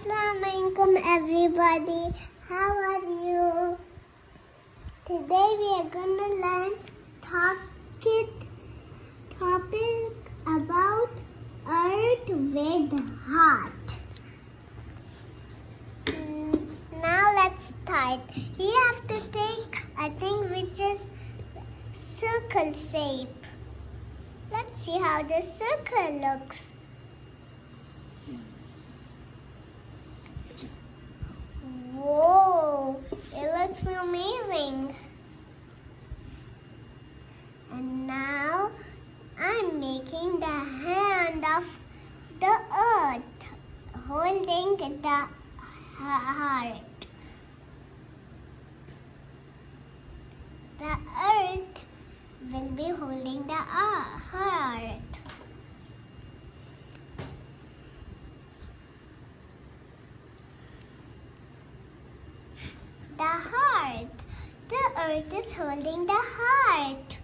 Assalamualaikum everybody. How are you? Today we are going to learn topic about earth with heart. Now let's start. You have to take a thing which is circle shape. Let's see how the circle looks. Whoa, it looks amazing. And now I'm making the hand of the earth holding the heart. The earth will be holding the heart. The earth is holding the heart.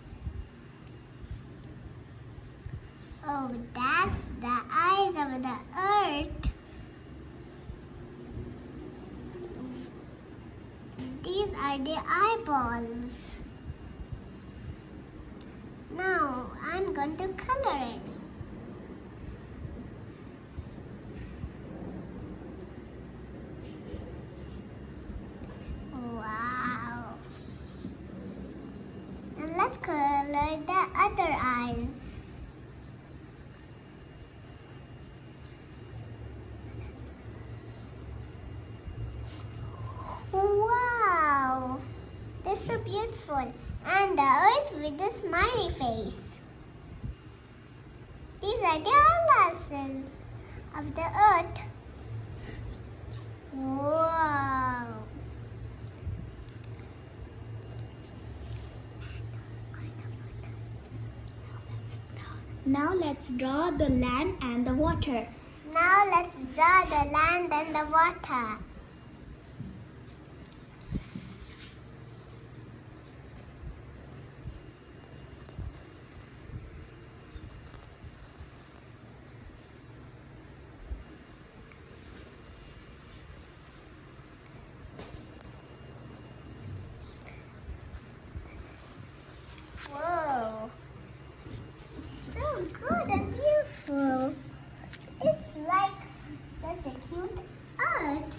Oh, that's the eyes of the earth. These are the eyeballs. Now, I'm going to color it. Wow. And let's color the other eyes. Wow. They're so beautiful. And the earth with a smiley face. These are the eyelashes of the earth. Wow. Now let's draw the land and the water. Now let's draw the land and the water. Whoa. So good and beautiful. It's like such a cute earth.